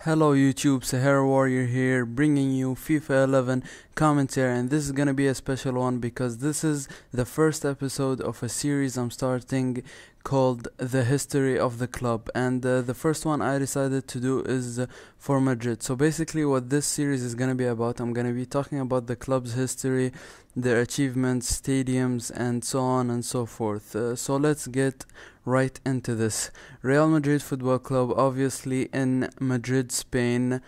Hello YouTube, Sahara Warrior here, bringing you FIFA 11 commentary, and this is gonna be a special one because this is the first episode of a series I'm starting called The History of the Club, and the first one I decided to do is for Madrid. So basically what this series is gonna be about, I'm gonna be talking about the club's history, their achievements, stadiums, and so on and so forth. So let's get right into this. Real Madrid Football Club, obviously in Madrid, Spain.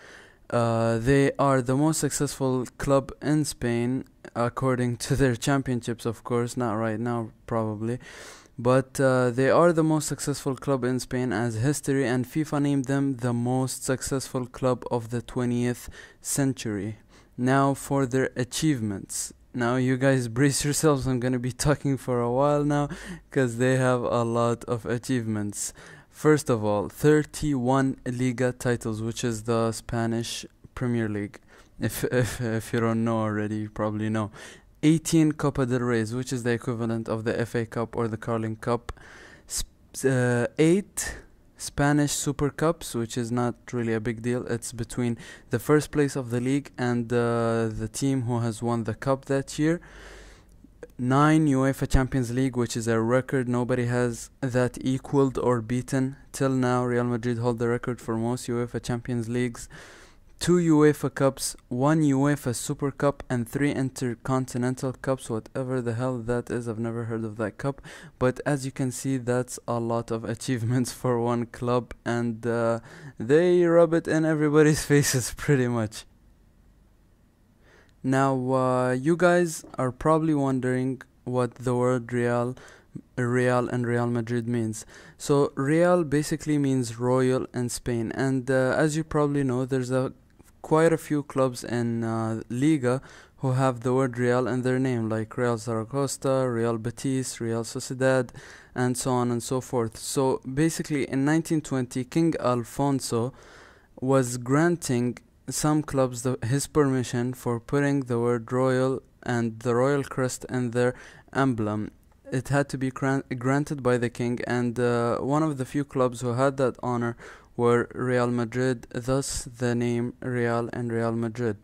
They are the most successful club in Spain, according to their championships, of course, not right now, probably. But they are the most successful club in Spain as history, and FIFA named them the most successful club of the 20th century. Now for their achievements. Now you guys brace yourselves, I'm gonna be talking for a while now because they have a lot of achievements. First of all, 31 Liga titles, which is the Spanish Premier League. If you don't know already, you probably know. 18 Copa del Reys, which is the equivalent of the FA Cup or the Carling Cup. 8 Spanish Super Cups, which is not really a big deal. It's between the first place of the league and the team who has won the cup that year. 9 UEFA Champions League, which is a record nobody has that equaled or beaten till now. Real Madrid hold the record for most UEFA Champions Leagues. 2 UEFA Cups, 1 UEFA Super Cup, and 3 Intercontinental Cups, whatever the hell that is. I've never heard of that cup. But as you can see, that's a lot of achievements for one club, and they rub it in everybody's faces pretty much. Now, you guys are probably wondering what the word Real and Real Madrid means. So Real basically means royal in Spain, and as you probably know, there's quite a few clubs in Liga who have the word Real in their name, like Real Zaragoza, Real Betis, Real Sociedad, and so on and so forth. So basically in 1920, King Alfonso was granting some clubs his permission for putting the word royal and the royal crest in their emblem. It had to be granted by the king, and one of the few clubs who had that honor were Real Madrid, thus the name Real and Real Madrid.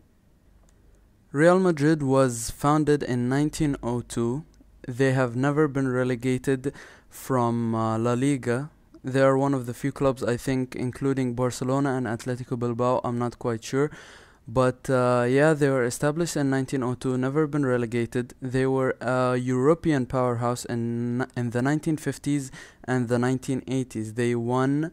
Real Madrid was founded in 1902. They have never been relegated from La Liga. They are one of the few clubs, I think, including Barcelona and Atletico Bilbao, I'm not quite sure. But yeah, they were established in 1902, never been relegated. They were a European powerhouse in the 1950s and the 1980s. They won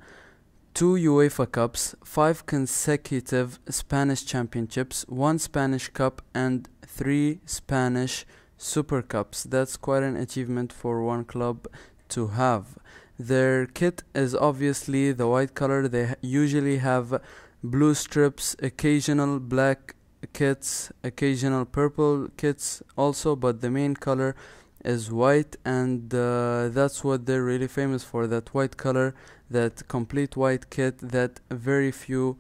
2 UEFA Cups, 5 consecutive Spanish championships, 1 Spanish Cup, and 3 Spanish Super Cups. That's quite an achievement for one club to have. Their kit is obviously the white color. They usually have blue strips, occasional black kits, occasional purple kits also, but the main color is white, and that's what they're really famous for, that white color, that complete white kit that very few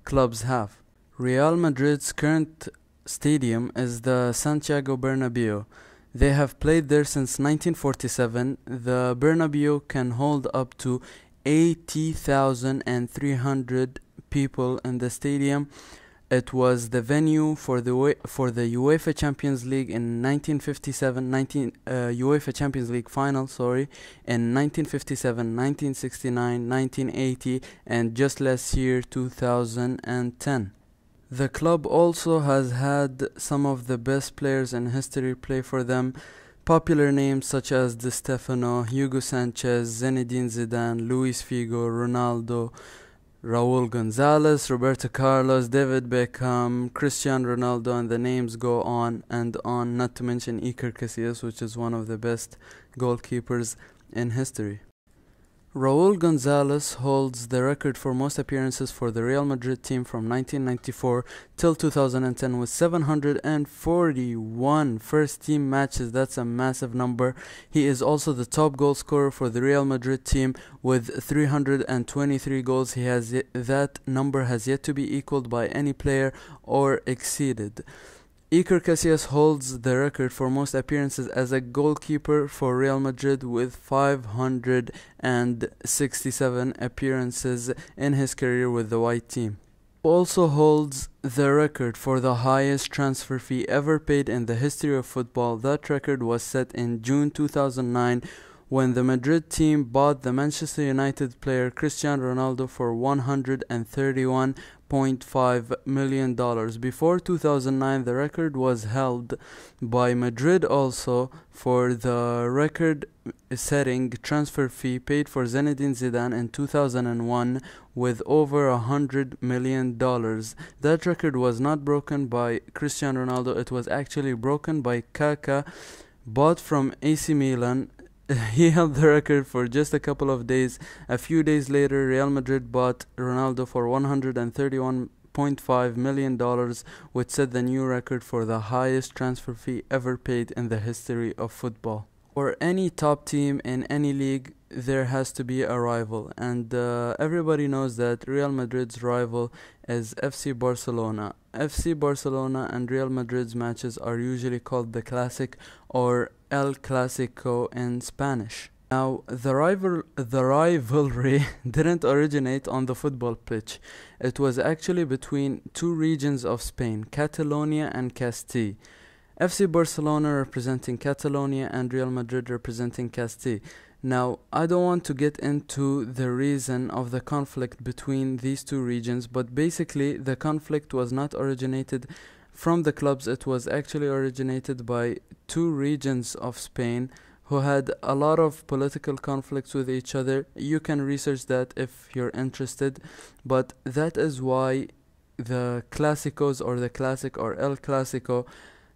clubs have. Real Madrid's current stadium is the Santiago Bernabeu. They have played there since 1947. The Bernabeu can hold up to 80,300 people in the stadium. It was the venue for the UEFA Champions League in 1957, UEFA Champions League final, in 1957, 1969, 1980, and just last year, 2010. The club also has had some of the best players in history play for them. Popular names such as Di Stefano, Hugo Sanchez, Zinedine Zidane, Luis Figo, Ronaldo, Raúl González, Roberto Carlos, David Beckham, Cristiano Ronaldo, and the names go on and on, not to mention Iker Casillas, which is one of the best goalkeepers in history. Raúl González holds the record for most appearances for the Real Madrid team from 1994 till 2010 with 741 first-team matches. That's a massive number. He is also the top goal scorer for the Real Madrid team with 323 goals. That number has yet to be equaled by any player or exceeded. Iker Casillas holds the record for most appearances as a goalkeeper for Real Madrid with 567 appearances in his career with the white team. Also holds the record for the highest transfer fee ever paid in the history of football. That record was set in June 2009 when the Madrid team bought the Manchester United player Cristiano Ronaldo for $131.5 million. Before 2009, the record was held by Madrid also for the record setting transfer fee paid for Zinedine Zidane in 2001 with over $100 million. That record was not broken by Cristiano Ronaldo, it was actually broken by Kaká, bought from AC Milan. He held the record for just a couple of days. A few days later, Real Madrid bought Ronaldo for $131.5 million, which set the new record for the highest transfer fee ever paid in the history of football. For any top team in any league, there has to be a rival, and everybody knows that Real Madrid's rival is FC Barcelona. FC Barcelona and Real Madrid's matches are usually called the Classic or El Clasico in Spanish. Now, the rivalry didn't originate on the football pitch. It was actually between two regions of Spain, Catalonia and Castile. FC Barcelona representing Catalonia and Real Madrid representing Castile. Now, I don't want to get into the reason of the conflict between these two regions, but basically the conflict was not originated from the clubs. It was actually originated by two regions of Spain who had a lot of political conflicts with each other. You can research that if you're interested, but that is why the Clásicos or the Classic or El Clásico,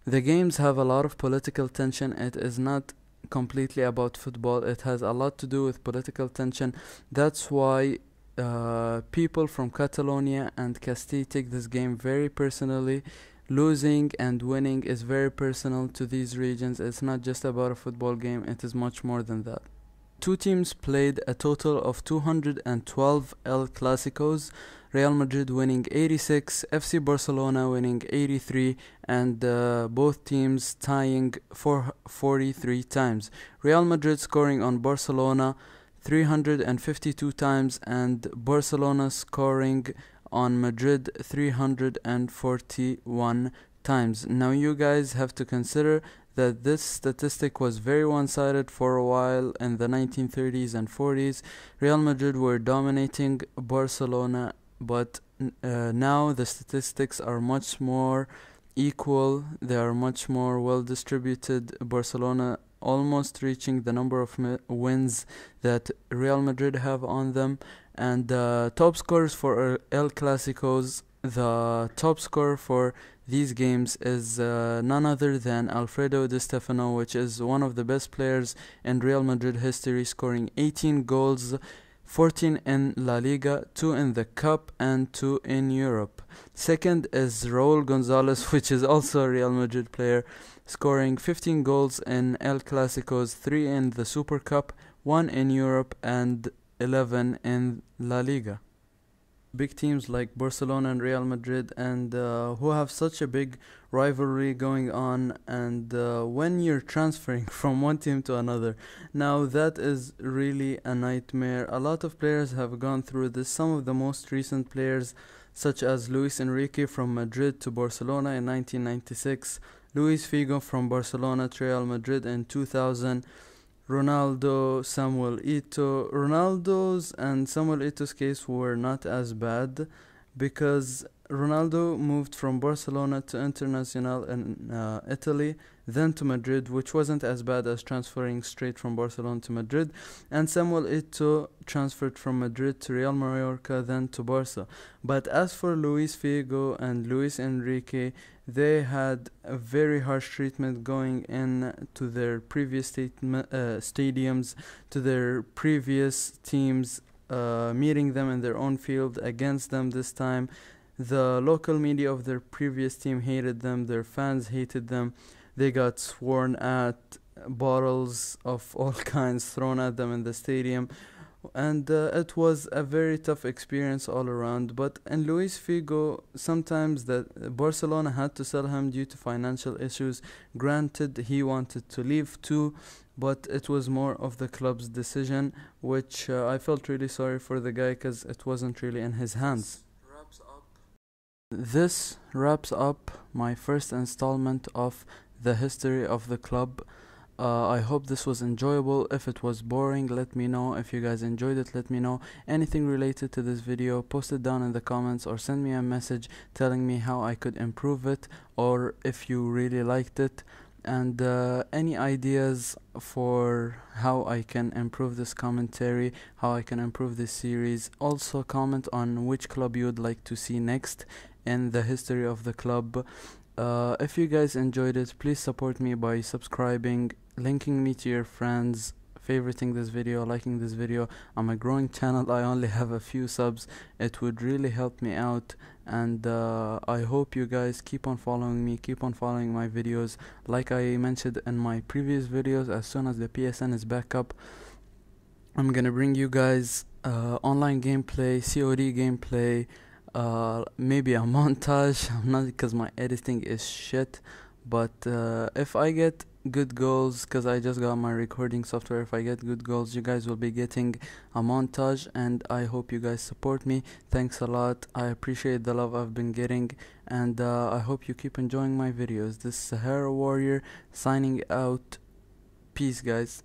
the games have a lot of political tension. It is not completely about football. It has a lot to do with political tension. That's why people from Catalonia and Castile take this game very personally. Losing and winning is very personal to these regions. It's not just about a football game, it is much more than that. Two teams played a total of 212 El Clásicos, Real Madrid winning 86, FC Barcelona winning 83, and both teams tying for 43 times. Real Madrid scoring on Barcelona 352 times and Barcelona scoring on Madrid 341 times. Now you guys have to consider that this statistic was very one-sided for a while in the 1930s and 40s. Real Madrid were dominating Barcelona, but now the statistics are much more equal. They are much more well distributed. Barcelona almost reaching the number of wins that Real Madrid have on them. And top scorers for El Clásicos, the top scorer for these games is none other than Alfredo Di Stefano, which is one of the best players in Real Madrid history, scoring 18 goals, 14 in La Liga, 2 in the Cup, and 2 in Europe. Second is Raúl González, which is also a Real Madrid player, scoring 15 goals in El Clásicos, 3 in the Super Cup, 1 in Europe, and 11 in La Liga. Big teams like Barcelona and Real Madrid, and who have such a big rivalry going on, and when you're transferring from one team to another, now that is really a nightmare. A lot of players have gone through this. Some of the most recent players, such as Luis Enrique from Madrid to Barcelona in 1996, Luis Figo from Barcelona to Real Madrid in 2000, Ronaldo, Samuel Eto'o. Ronaldo's and Samuel Eto'o's case were not as bad because Ronaldo moved from Barcelona to Internazionale in Italy, then to Madrid, which wasn't as bad as transferring straight from Barcelona to Madrid. And Samuel Eto'o transferred from Madrid to Real Mallorca, then to Barca. But as for Luis Figo and Luis Enrique, they had a very harsh treatment going in to their previous stadiums, to their previous teams, meeting them in their own field against them this time. The local media of their previous team hated them, their fans hated them. They got sworn at, bottles of all kinds thrown at them in the stadium. And it was a very tough experience all around. But in Luis Figo, sometimes that Barcelona had to sell him due to financial issues. Granted, he wanted to leave too, but it was more of the club's decision, which I felt really sorry for the guy because it wasn't really in his hands. This wraps up my first installment of the history of the club. I hope this was enjoyable. If it was boring, let me know. If you guys enjoyed it, let me know. Anything related to this video, post it down in the comments or send me a message telling me how I could improve it, or if you really liked it. And any ideas for how I can improve this commentary, how I can improve this series. Also comment on which club you would like to see next in the history of the club. If you guys enjoyed it, please support me by subscribing, linking me to your friends, favoriting this video, liking this video. I'm a growing channel, I only have a few subs. It would really help me out, and I hope you guys keep on following me, keep on following my videos. Like I mentioned in my previous videos, as soon as the PSN is back up, I'm gonna bring you guys online gameplay, COD gameplay, maybe a montage. I'm not, because my editing is shit, but if I get good goals, because I just got my recording software, if I get good goals, you guys will be getting a montage, and I hope you guys support me. Thanks a lot, I appreciate the love I've been getting, and I hope you keep enjoying my videos. This is Sahara Warrior signing out. Peace, guys.